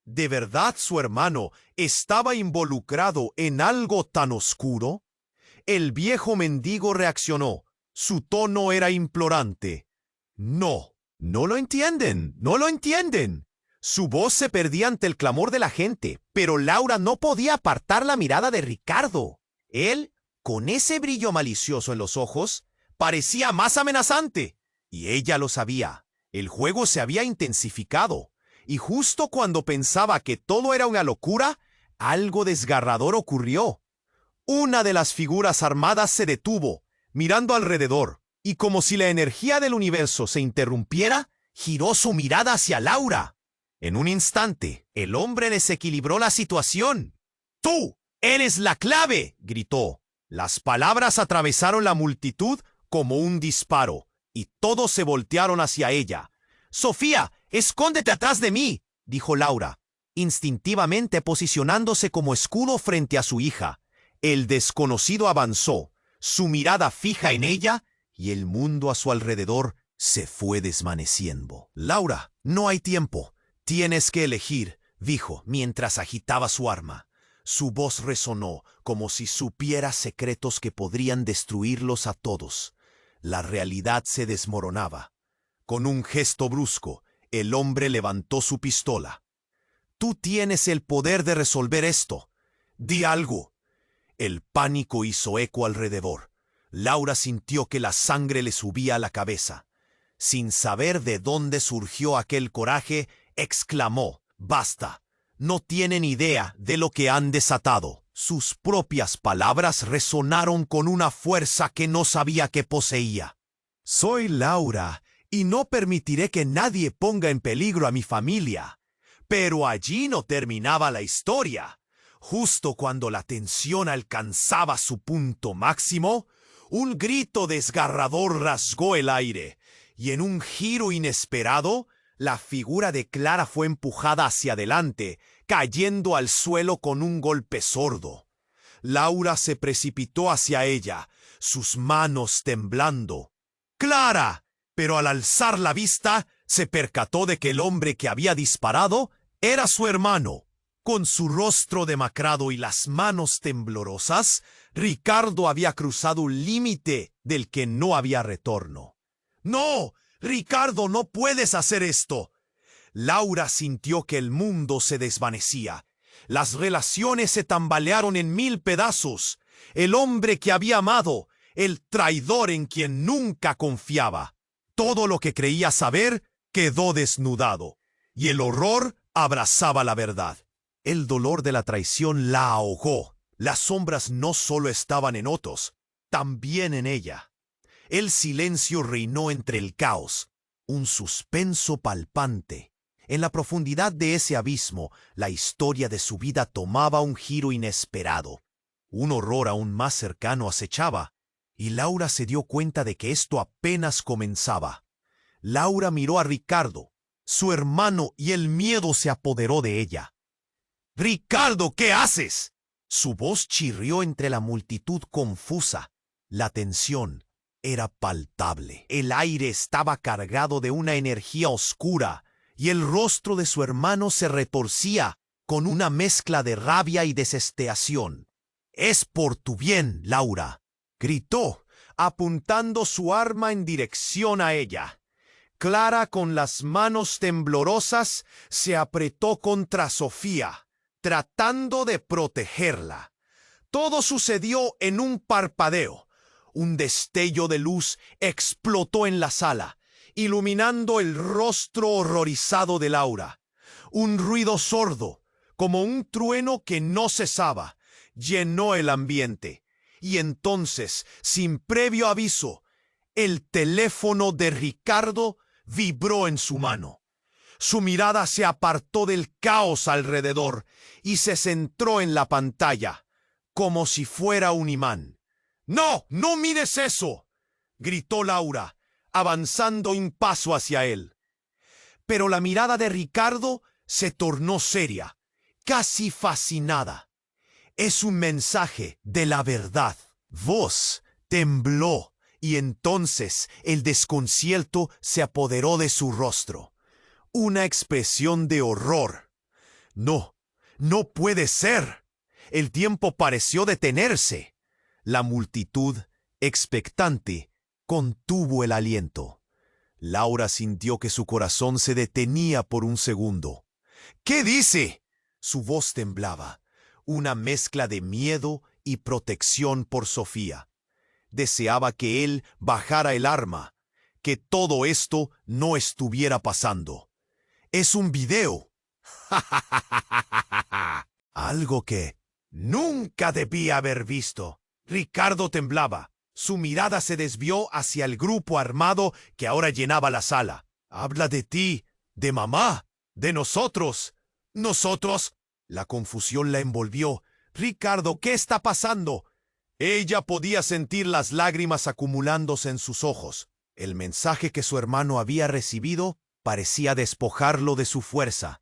¿De verdad su hermano estaba involucrado en algo tan oscuro? El viejo mendigo reaccionó. Su tono era implorante. «No. No lo entienden, no lo entienden». Su voz se perdía ante el clamor de la gente, pero Laura no podía apartar la mirada de Ricardo. Él, con ese brillo malicioso en los ojos, parecía más amenazante. Y ella lo sabía. El juego se había intensificado. Y justo cuando pensaba que todo era una locura, algo desgarrador ocurrió. Una de las figuras armadas se detuvo, mirando alrededor. Y como si la energía del universo se interrumpiera, giró su mirada hacia Laura. En un instante, el hombre desequilibró la situación. «¡Tú eres la clave!», gritó. Las palabras atravesaron la multitud como un disparo, y todos se voltearon hacia ella. «Sofía, escóndete atrás de mí», dijo Laura, instintivamente posicionándose como escudo frente a su hija. El desconocido avanzó, su mirada fija en ella, y el mundo a su alrededor se fue desvaneciendo. «Laura, no hay tiempo. Tienes que elegir», dijo mientras agitaba su arma. Su voz resonó como si supiera secretos que podrían destruirlos a todos. La realidad se desmoronaba. Con un gesto brusco, el hombre levantó su pistola. «Tú tienes el poder de resolver esto. Di algo». El pánico hizo eco alrededor. Laura sintió que la sangre le subía a la cabeza. Sin saber de dónde surgió aquel coraje, exclamó: «¡Basta! No tienen idea de lo que han desatado». Sus propias palabras resonaron con una fuerza que no sabía que poseía. «Soy Laura, y no permitiré que nadie ponga en peligro a mi familia». Pero allí no terminaba la historia. Justo cuando la tensión alcanzaba su punto máximo, un grito desgarrador rasgó el aire, y en un giro inesperado, la figura de Clara fue empujada hacia adelante, cayendo al suelo con un golpe sordo. Laura se precipitó hacia ella, sus manos temblando. «¡Clara!», Pero al alzar la vista, se percató de que el hombre que había disparado era su hermano. Con su rostro demacrado y las manos temblorosas, Ricardo había cruzado un límite del que no había retorno. ¡No! ¡Ricardo, no puedes hacer esto! Laura sintió que el mundo se desvanecía. Las relaciones se tambalearon en 1000 pedazos. El hombre que había amado, el traidor en quien nunca confiaba. Todo lo que creía saber quedó desnudado, y el horror abrazaba la verdad. El dolor de la traición la ahogó. Las sombras no solo estaban en Otos, también en ella. El silencio reinó entre el caos, un suspenso palpante. En la profundidad de ese abismo, la historia de su vida tomaba un giro inesperado. Un horror aún más cercano acechaba, y Laura se dio cuenta de que esto apenas comenzaba. Laura miró a Ricardo, su hermano, y el miedo se apoderó de ella. «¡Ricardo, ¿qué haces?». Su voz chirrió entre la multitud confusa. La tensión era palpable. El aire estaba cargado de una energía oscura, y el rostro de su hermano se retorcía con una mezcla de rabia y desesperación. «Es por tu bien, Laura», gritó, apuntando su arma en dirección a ella. Clara, con las manos temblorosas, se apretó contra Sofía, tratando de protegerla. Todo sucedió en un parpadeo. Un destello de luz explotó en la sala, iluminando el rostro horrorizado de Laura. Un ruido sordo, como un trueno que no cesaba, llenó el ambiente. Y entonces, sin previo aviso, el teléfono de Ricardo vibró en su mano. Su mirada se apartó del caos alrededor y se centró en la pantalla, como si fuera un imán. «¡No! ¡No mires eso!», gritó Laura, avanzando un paso hacia él. Pero la mirada de Ricardo se tornó seria, casi fascinada. «Es un mensaje de la verdad». Voz tembló, y entonces el desconcierto se apoderó de su rostro. Una expresión de horror. «No, no puede ser». El tiempo pareció detenerse. La multitud, expectante, contuvo el aliento. Laura sintió que su corazón se detenía por un segundo. «¿Qué dice?». Su voz temblaba, una mezcla de miedo y protección por Sofía. Deseaba que él bajara el arma, que todo esto no estuviera pasando. «Es un video». Algo que nunca debía haber visto. Ricardo temblaba. Su mirada se desvió hacia el grupo armado que ahora llenaba la sala. «Habla de ti, de mamá, de nosotros». «¿Nosotros?». La confusión la envolvió. «Ricardo, ¿qué está pasando?». Ella podía sentir las lágrimas acumulándose en sus ojos. El mensaje que su hermano había recibido parecía despojarlo de su fuerza.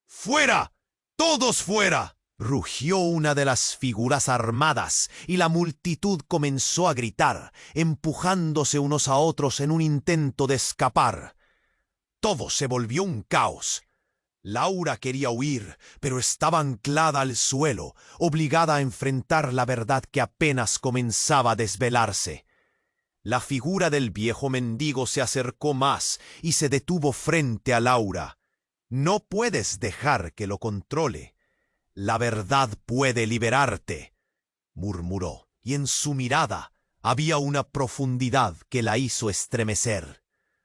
«¡Fuera! ¡Todos fuera!», rugió una de las figuras armadas, y la multitud comenzó a gritar, empujándose unos a otros en un intento de escapar. Todo se volvió un caos. Laura quería huir, pero estaba anclada al suelo, obligada a enfrentar la verdad que apenas comenzaba a desvelarse. La figura del viejo mendigo se acercó más y se detuvo frente a Laura. «No puedes dejar que lo controle. La verdad puede liberarte», murmuró, y en su mirada había una profundidad que la hizo estremecer.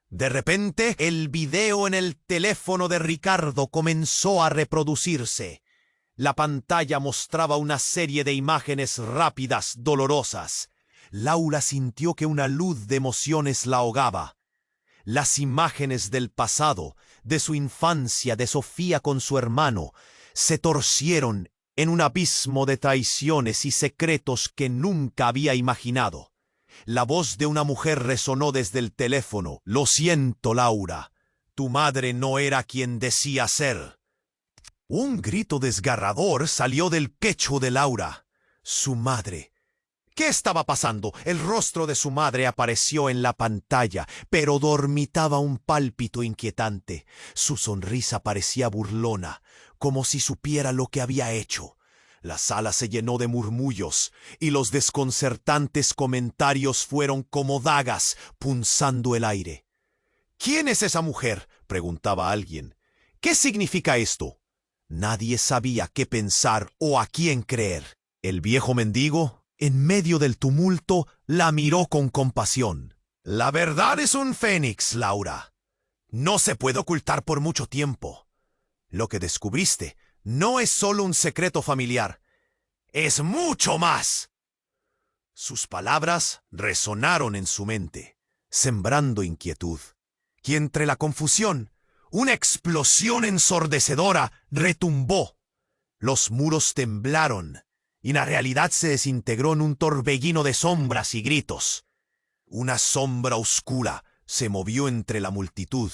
De repente, el video en el teléfono de Ricardo comenzó a reproducirse. La pantalla mostraba una serie de imágenes rápidas, dolorosas. Laura sintió que una luz de emociones la ahogaba. Las imágenes del pasado, de su infancia, de Sofía con su hermano, se torcieron en un abismo de traiciones y secretos que nunca había imaginado. La voz de una mujer resonó desde el teléfono. «Lo siento, Laura. Tu madre no era quien decía ser». Un grito desgarrador salió del pecho de Laura. Su madre. ¿Qué estaba pasando? El rostro de su madre apareció en la pantalla, pero dormitaba un pálpito inquietante. Su sonrisa parecía burlona, como si supiera lo que había hecho. La sala se llenó de murmullos, y los desconcertantes comentarios fueron como dagas punzando el aire. ¿Quién es esa mujer?, preguntaba alguien. ¿Qué significa esto? Nadie sabía qué pensar o a quién creer. El viejo mendigo, en medio del tumulto, la miró con compasión. La verdad es un fénix, Laura. No se puede ocultar por mucho tiempo. Lo que descubriste no es solo un secreto familiar. Es mucho más. Sus palabras resonaron en su mente, sembrando inquietud. Y entre la confusión, una explosión ensordecedora retumbó. Los muros temblaron, y la realidad se desintegró en un torbellino de sombras y gritos. Una sombra oscura se movió entre la multitud,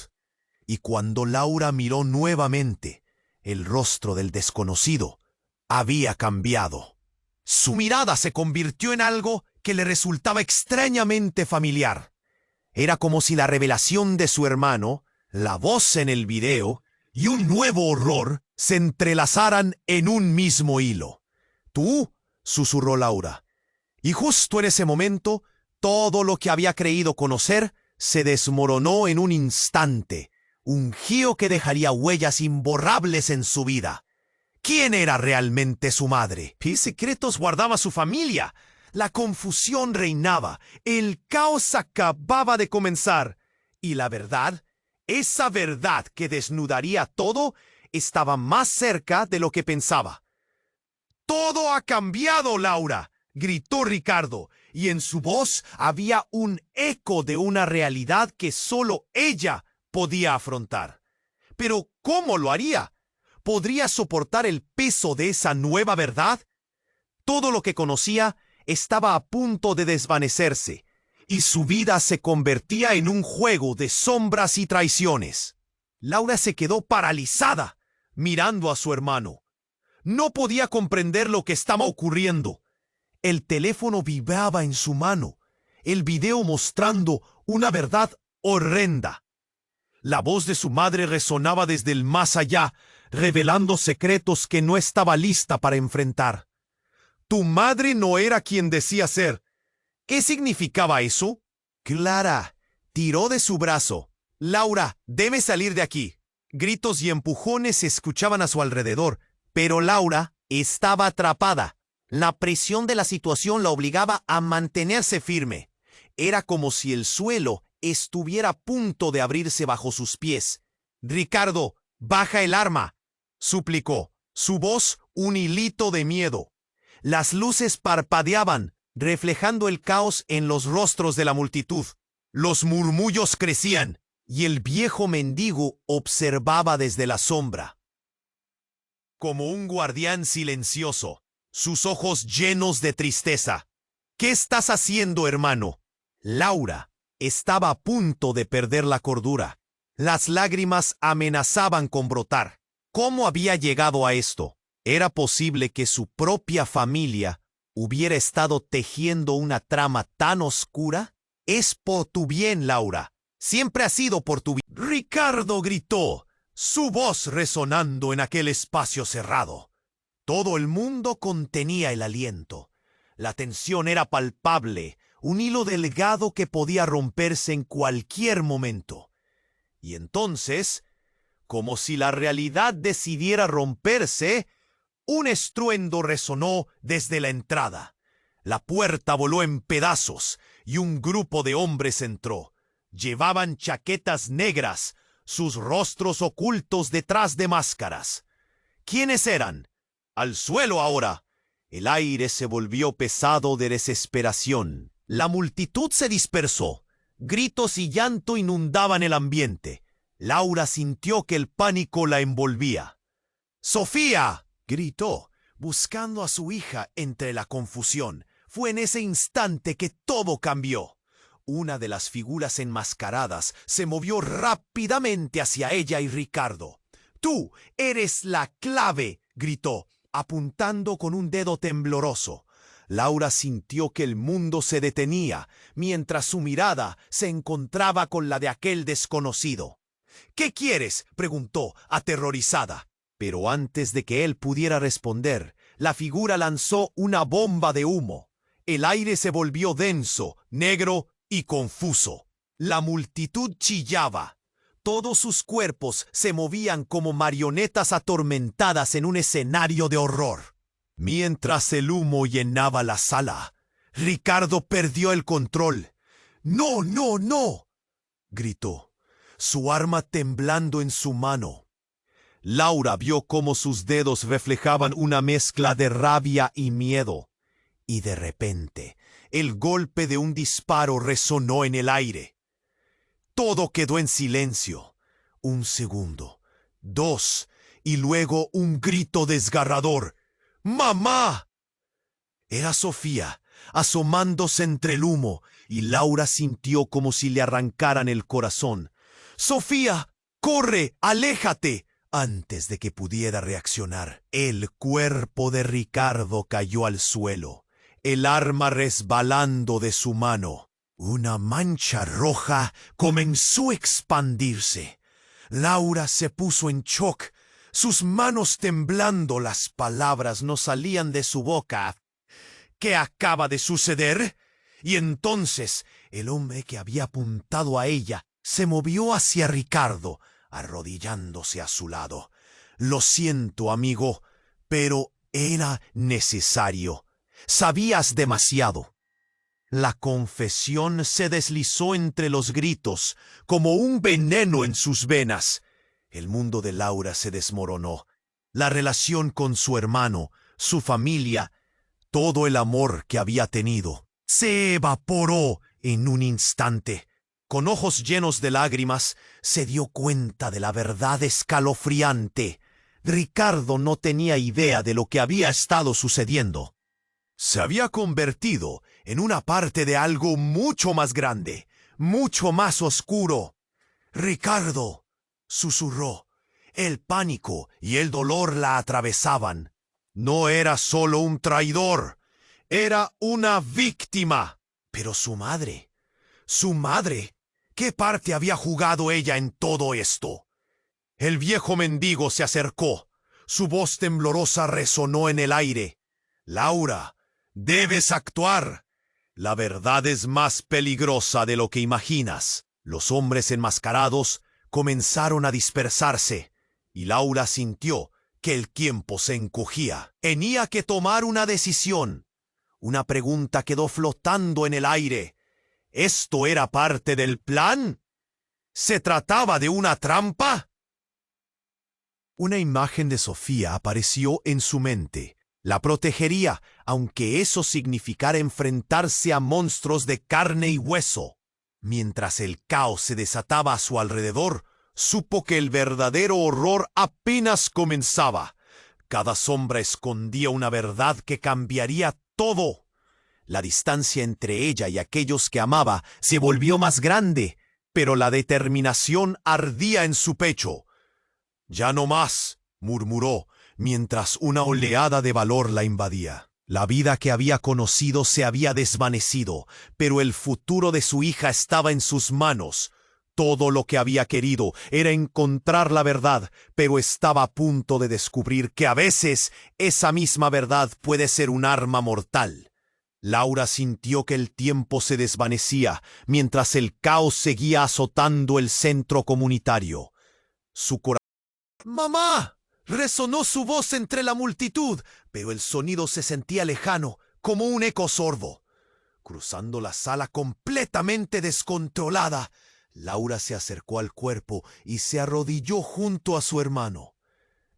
y cuando Laura miró nuevamente, el rostro del desconocido había cambiado. Su mirada se convirtió en algo que le resultaba extrañamente familiar. Era como si la revelación de su hermano, la voz en el video y un nuevo horror se entrelazaran en un mismo hilo. «¿Tú?», susurró Laura. Y justo en ese momento, todo lo que había creído conocer se desmoronó en un instante. Un giro que dejaría huellas imborrables en su vida. ¿Quién era realmente su madre? ¿Qué secretos guardaba su familia? La confusión reinaba. El caos acababa de comenzar. Y la verdad, esa verdad que desnudaría todo, estaba más cerca de lo que pensaba. «Todo ha cambiado, Laura», gritó Ricardo, y en su voz había un eco de una realidad que solo ella podía afrontar. Pero ¿cómo lo haría? ¿Podría soportar el peso de esa nueva verdad? Todo lo que conocía estaba a punto de desvanecerse, y su vida se convertía en un juego de sombras y traiciones. Laura se quedó paralizada, mirando a su hermano. No podía comprender lo que estaba ocurriendo. El teléfono vibraba en su mano, el video mostrando una verdad horrenda. La voz de su madre resonaba desde el más allá, revelando secretos que no estaba lista para enfrentar. Tu madre no era quien decía ser. ¿Qué significaba eso? Clara tiró de su brazo. Laura, debe salir de aquí. Gritos y empujones se escuchaban a su alrededor, pero Laura estaba atrapada. La presión de la situación la obligaba a mantenerse firme. Era como si el suelo estuviera a punto de abrirse bajo sus pies. Ricardo, baja el arma, suplicó, su voz un hilito de miedo. Las luces parpadeaban, reflejando el caos en los rostros de la multitud. Los murmullos crecían, y el viejo mendigo observaba desde la sombra. Como un guardián silencioso, sus ojos llenos de tristeza. ¿Qué estás haciendo, hermano? Laura estaba a punto de perder la cordura. Las lágrimas amenazaban con brotar. ¿Cómo había llegado a esto? ¿Era posible que su propia familia hubiera estado tejiendo una trama tan oscura? Es por tu bien, Laura. Siempre ha sido por tu bien. Ricardo gritó, su voz resonando en aquel espacio cerrado. Todo el mundo contenía el aliento. La tensión era palpable, un hilo delgado que podía romperse en cualquier momento. Y entonces, como si la realidad decidiera romperse, un estruendo resonó desde la entrada. La puerta voló en pedazos y un grupo de hombres entró. Llevaban chaquetas negras, sus rostros ocultos detrás de máscaras. ¿Quiénes eran? Al suelo ahora. El aire se volvió pesado de desesperación. La multitud se dispersó. Gritos y llanto inundaban el ambiente. Laura sintió que el pánico la envolvía. ¡Sofía!, gritó, buscando a su hija entre la confusión. Fue en ese instante que todo cambió. Una de las figuras enmascaradas se movió rápidamente hacia ella y Ricardo. «Tú eres la clave», gritó, apuntando con un dedo tembloroso. Laura sintió que el mundo se detenía, mientras su mirada se encontraba con la de aquel desconocido. «¿Qué quieres?», preguntó, aterrorizada. Pero antes de que él pudiera responder, la figura lanzó una bomba de humo. El aire se volvió denso, negro y confuso. La multitud chillaba. Todos sus cuerpos se movían como marionetas atormentadas en un escenario de horror. Mientras el humo llenaba la sala, Ricardo perdió el control. «¡No, no, no!», gritó, su arma temblando en su mano. Laura vio cómo sus dedos reflejaban una mezcla de rabia y miedo. Y de repente, el golpe de un disparo resonó en el aire. Todo quedó en silencio. Un segundo, dos, y luego un grito desgarrador. «¡Mamá!». Era Sofía, asomándose entre el humo, y Laura sintió como si le arrancaran el corazón. «¡Sofía! ¡Corre! ¡Aléjate!». Antes de que pudiera reaccionar, el cuerpo de Ricardo cayó al suelo, el arma resbalando de su mano. Una mancha roja comenzó a expandirse. Laura se puso en shock, sus manos temblando, las palabras no salían de su boca. «¿Qué acaba de suceder?». Y entonces el hombre que había apuntado a ella se movió hacia Ricardo, arrodillándose a su lado. «Lo siento, amigo, pero era necesario. Sabías demasiado». La confesión se deslizó entre los gritos, como un veneno en sus venas. El mundo de Laura se desmoronó. La relación con su hermano, su familia, todo el amor que había tenido, se evaporó en un instante. Con ojos llenos de lágrimas, se dio cuenta de la verdad escalofriante. Ricardo no tenía idea de lo que había estado sucediendo. Se había convertido en una parte de algo mucho más grande, mucho más oscuro. «Ricardo», susurró. El pánico y el dolor la atravesaban. No era solo un traidor, era una víctima. Pero su madre, ¿qué parte había jugado ella en todo esto? El viejo mendigo se acercó. Su voz temblorosa resonó en el aire. «Laura, debes actuar. La verdad es más peligrosa de lo que imaginas». Los hombres enmascarados comenzaron a dispersarse, y Laura sintió que el tiempo se encogía. Tenía que tomar una decisión. Una pregunta quedó flotando en el aire. ¿Esto era parte del plan? ¿Se trataba de una trampa? Una imagen de Sofía apareció en su mente. La protegería, aunque eso significara enfrentarse a monstruos de carne y hueso. Mientras el caos se desataba a su alrededor, supo que el verdadero horror apenas comenzaba. Cada sombra escondía una verdad que cambiaría todo. La distancia entre ella y aquellos que amaba se volvió más grande, pero la determinación ardía en su pecho. «Ya no más», murmuró, mientras una oleada de valor la invadía. La vida que había conocido se había desvanecido, pero el futuro de su hija estaba en sus manos. Todo lo que había querido era encontrar la verdad, pero estaba a punto de descubrir que a veces esa misma verdad puede ser un arma mortal. Laura sintió que el tiempo se desvanecía mientras el caos seguía azotando el centro comunitario. Su corazón... «¡Mamá!», resonó su voz entre la multitud, pero el sonido se sentía lejano, como un eco sordo. Cruzando la sala completamente descontrolada, Laura se acercó al cuerpo y se arrodilló junto a su hermano.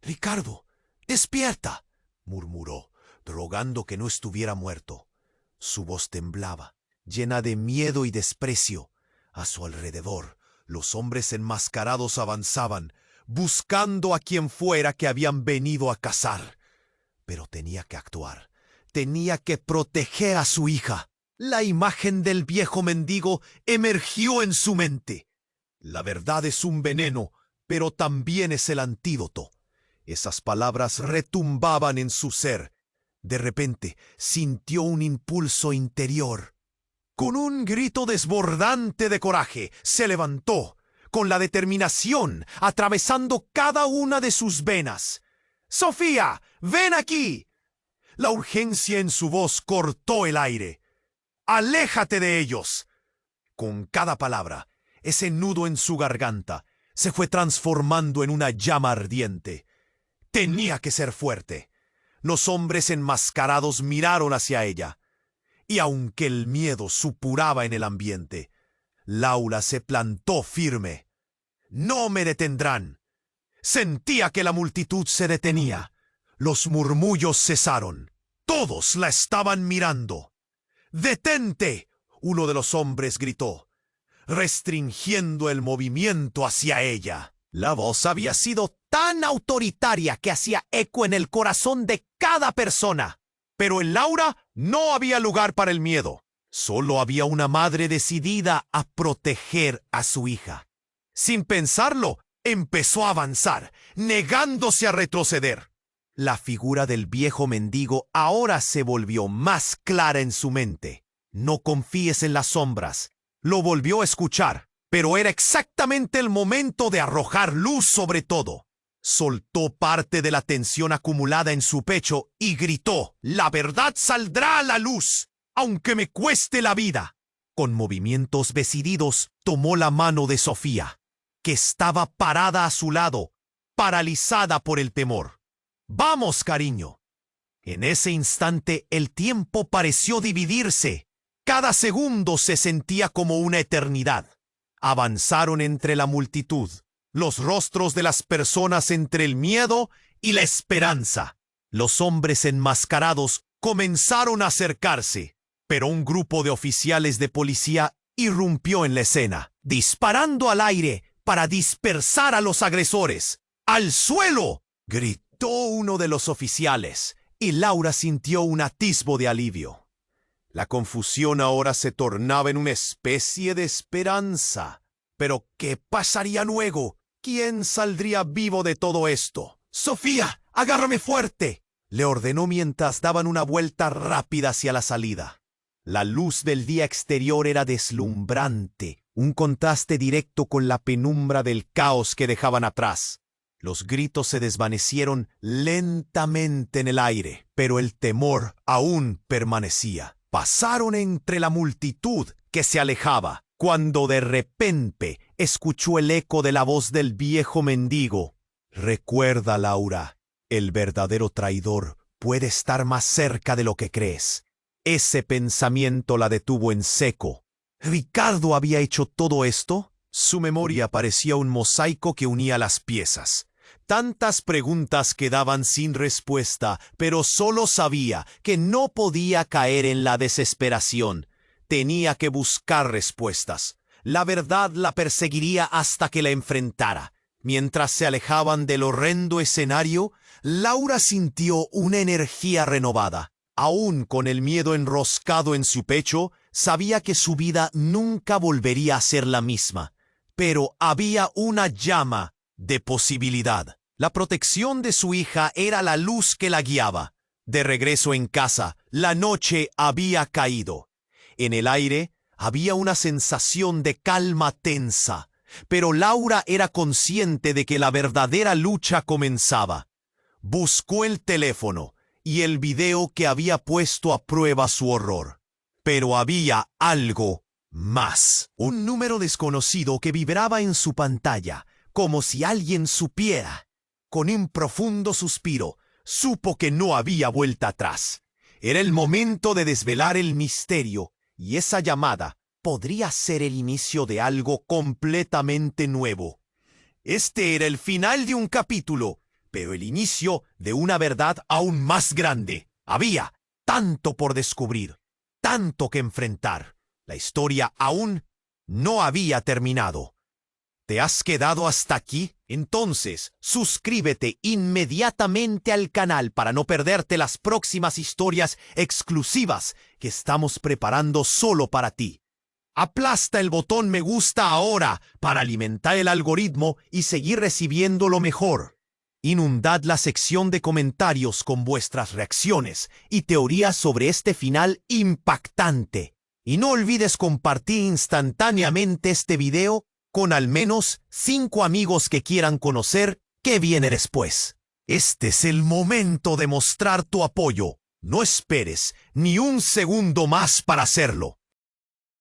«Ricardo, despierta», murmuró, rogando que no estuviera muerto. Su voz temblaba, llena de miedo y desprecio. A su alrededor, los hombres enmascarados avanzaban, buscando a quien fuera que habían venido a cazar. Pero tenía que actuar. Tenía que proteger a su hija. La imagen del viejo mendigo emergió en su mente. «La verdad es un veneno, pero también es el antídoto». Esas palabras retumbaban en su ser. De repente sintió un impulso interior. Con un grito desbordante de coraje, se levantó, con la determinación atravesando cada una de sus venas. «¡Sofía, ven aquí!». La urgencia en su voz cortó el aire. «¡Aléjate de ellos!». Con cada palabra, ese nudo en su garganta se fue transformando en una llama ardiente. Tenía que ser fuerte. Los hombres enmascarados miraron hacia ella. Y aunque el miedo supuraba en el ambiente, Laura se plantó firme. «No me detendrán». Sentía que la multitud se detenía. Los murmullos cesaron. Todos la estaban mirando. «¡Detente!», uno de los hombres gritó, restringiendo el movimiento hacia ella. La voz había sido tan autoritaria que hacía eco en el corazón de cada persona. Pero en Laura no había lugar para el miedo. Solo había una madre decidida a proteger a su hija. Sin pensarlo, empezó a avanzar, negándose a retroceder. La figura del viejo mendigo ahora se volvió más clara en su mente. «No confíes en las sombras». Lo volvió a escuchar, pero era exactamente el momento de arrojar luz sobre todo. Soltó parte de la tensión acumulada en su pecho y gritó: «La verdad saldrá a la luz, aunque me cueste la vida». Con movimientos decididos, tomó la mano de Sofía, que estaba parada a su lado, paralizada por el temor. «Vamos, cariño». En ese instante, el tiempo pareció dividirse. Cada segundo se sentía como una eternidad. Avanzaron entre la multitud, los rostros de las personas entre el miedo y la esperanza. Los hombres enmascarados comenzaron a acercarse, pero un grupo de oficiales de policía irrumpió en la escena, disparando al aire para dispersar a los agresores. «¡Al suelo!», gritó uno de los oficiales, y Laura sintió un atisbo de alivio. La confusión ahora se tornaba en una especie de esperanza. Pero ¿qué pasaría luego? ¿Quién saldría vivo de todo esto? «Sofía, agárrame fuerte», le ordenó mientras daban una vuelta rápida hacia la salida. La luz del día exterior era deslumbrante, un contraste directo con la penumbra del caos que dejaban atrás. Los gritos se desvanecieron lentamente en el aire, pero el temor aún permanecía. Pasaron entre la multitud que se alejaba, cuando de repente escuchó el eco de la voz del viejo mendigo. «Recuerda, Laura, el verdadero traidor puede estar más cerca de lo que crees». Ese pensamiento la detuvo en seco. ¿Ricardo había hecho todo esto? Su memoria parecía un mosaico que unía las piezas. Tantas preguntas quedaban sin respuesta, pero solo sabía que no podía caer en la desesperación. Tenía que buscar respuestas. La verdad la perseguiría hasta que la enfrentara. Mientras se alejaban del horrendo escenario, Laura sintió una energía renovada. Aún con el miedo enroscado en su pecho, sabía que su vida nunca volvería a ser la misma. Pero había una llama de posibilidad. La protección de su hija era la luz que la guiaba. De regreso en casa, la noche había caído. En el aire había una sensación de calma tensa, pero Laura era consciente de que la verdadera lucha comenzaba. Buscó el teléfono y el video que había puesto a prueba su horror. Pero había algo más. Un número desconocido que vibraba en su pantalla, como si alguien supiera. Con un profundo suspiro, supo que no había vuelta atrás. Era el momento de desvelar el misterio, y esa llamada podría ser el inicio de algo completamente nuevo. Este era el final de un capítulo, pero el inicio de una verdad aún más grande. Había tanto por descubrir, tanto que enfrentar. La historia aún no había terminado. ¿Te has quedado hasta aquí? Entonces, suscríbete inmediatamente al canal para no perderte las próximas historias exclusivas que estamos preparando solo para ti. Aplasta el botón me gusta ahora para alimentar el algoritmo y seguir recibiendo lo mejor. Inundad la sección de comentarios con vuestras reacciones y teorías sobre este final impactante. Y no olvides compartir instantáneamente este video con al menos 5 amigos que quieran conocer qué viene después. Este es el momento de mostrar tu apoyo. No esperes ni un segundo más para hacerlo.